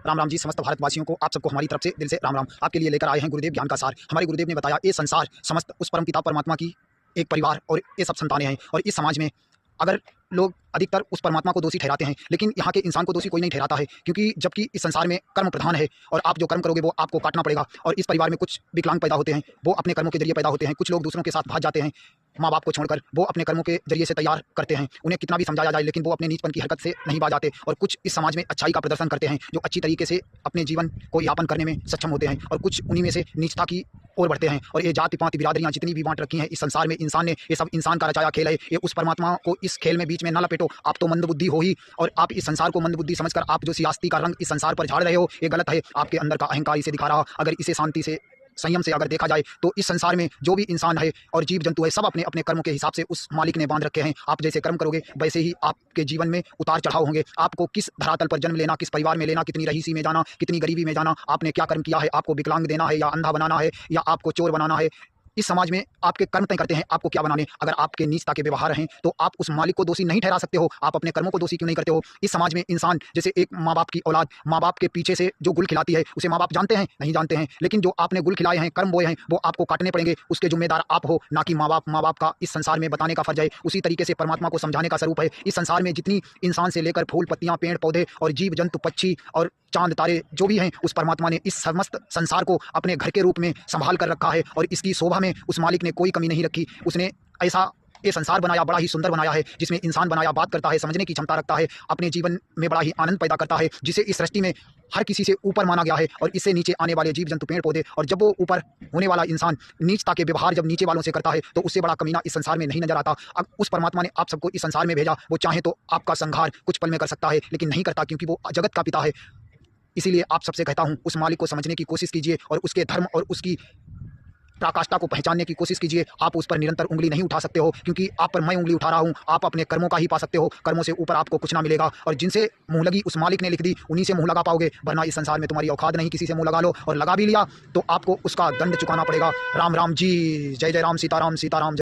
राम राम जी समस्त भारतवासियों को, आप सबको हमारी तरफ से दिल से राम राम। आपके लिए लेकर आए हैं गुरुदेव ज्ञान का सार। हमारे गुरुदेव ने बताया ये संसार समस्त उस परम पिता परमात्मा की एक परिवार और ये सब संतानें हैं। और इस समाज में अगर लोग अधिकतर उस परमात्मा को दोषी ठहराते हैं, लेकिन यहाँ के इंसान को दोषी कोई नहीं ठहराता है, क्योंकि जबकि इस संसार में कर्म प्रधान है और आप जो कर्म करोगे वो आपको काटना पड़ेगा। और इस परिवार में कुछ विकलांग पैदा होते हैं, वो अपने कर्मों के जरिए पैदा होते हैं। कुछ लोग दूसरों के साथ भाग जाते हैं माँ बाप को छोड़कर, वो अपने कर्मों के जरिए से तैयार करते हैं। उन्हें कितना भी समझाया जाए लेकिन वो अपने नीचपन की हरकत से नहीं बाज आते। और कुछ इस समाज में अच्छाई का प्रदर्शन करते हैं, जो अच्छी तरीके से अपने जीवन को यापन करने में सक्षम होते हैं, और कुछ उन्हीं में से नीचता की ओर बढ़ते हैं। और ये जाति पाति बिरादरियाँ जितनी भी बांट रखी हैं इस संसार में, इंसान ने, ये सब इंसान का रचाया खेल है। ये उस परमात्मा को इस खेल में बीच में न लपेटो। आप तो मंदबुद्धि हो ही, और आप इस संसार को मंदबुद्धि समझकर आप जो सियासती का रंग इस संसार पर झाड़ रहे हो, ये गलत है। आपके अंदर का अहंकार इसे दिखा रहा। अगर इसे शांति से, संयम से अगर देखा जाए तो इस संसार में जो भी इंसान है और जीव जंतु है, सब अपने अपने कर्मों के हिसाब से उस मालिक ने बांध रखे हैं। आप जैसे कर्म करोगे वैसे ही आपके जीवन में उतार चढ़ाव होंगे। आपको किस धरातल पर जन्म लेना, किस परिवार में लेना, कितनी रईसी में जाना, कितनी गरीबी में जाना, आपने क्या कर्म किया है, आपको विकलांग देना है या अंधा बनाना है या आपको चोर बनाना है, इस समाज में आपके कर्म तय करते हैं आपको क्या बनाने। अगर आपके नीचता के व्यवहार हैं तो आप उस मालिक को दोषी नहीं ठहरा सकते हो। आप अपने कर्मों को दोषी क्यों नहीं करते हो। इस समाज में इंसान जैसे एक माँ बाप की औलाद माँ बाप के पीछे से जो गुल खिलाती है, उसे माँ बाप जानते हैं नहीं जानते हैं, लेकिन जो आपने गुल खिलाए हैं, कर्म बोए हैं, वो आपको काटने पड़ेंगे। उसके जिम्मेदार आप हो, ना कि माँ बाप। माँ बाप का इस संसार में बताने का फर्ज है, उसी तरीके से परमात्मा को समझाने का स्वरूप है। इस संसार में जितनी इंसान से लेकर फूल पत्तियां, पेड़ पौधे और जीव जंतु, पक्षी और चांद तारे जो भी हैं, उस परमात्मा ने इस समस्त संसार को अपने घर के रूप में संभाल कर रखा है। और इसकी शोभा में उस मालिक ने कोई कमी नहीं रखी। उसने ऐसा ये संसार बनाया, बड़ा ही सुंदर बनाया है, जिसमें इंसान बनाया बात करता है, समझने की क्षमता रखता है, अपने जीवन में बड़ा ही आनंद पैदा करता है, जिसे इस सृष्टि में हर किसी से ऊपर माना गया है और इससे नीचे आने वाले जीव जंतु, पेड़ पौधे। और जब वो ऊपर होने वाला इंसान नीचता के व्यवहार जब नीचे वालों से करता है तो उससे बड़ा कमीना इस संसार में नहीं नजर आता। अब उस परमात्मा ने आप सबको इस संसार में भेजा, वो चाहे तो आपका संहार कुछ पल में कर सकता है, लेकिन नहीं करता, क्योंकि वो जगत का पिता है। इसीलिए आप सबसे कहता हूँ, उस मालिक को समझने की कोशिश कीजिए और उसके धर्म और उसकी पराकाष्ठा को पहचानने की कोशिश कीजिए। आप उस पर निरंतर उंगली नहीं उठा सकते हो, क्योंकि आप पर मैं उंगली उठा रहा हूँ। आप अपने कर्मों का ही पा सकते हो, कर्मों से ऊपर आपको कुछ ना मिलेगा। और जिनसे मुंह लगी उस मालिक ने लिख दी, उन्हीं से मुंह लगा पाओगे, वरना इस संसार में तुम्हारी औकात नहीं। किसी से मुंह लगा लो और लगा भी लिया तो आपको उसका दंड चुकाना पड़ेगा। राम राम जी, जय जय राम, सीताराम सीताराम।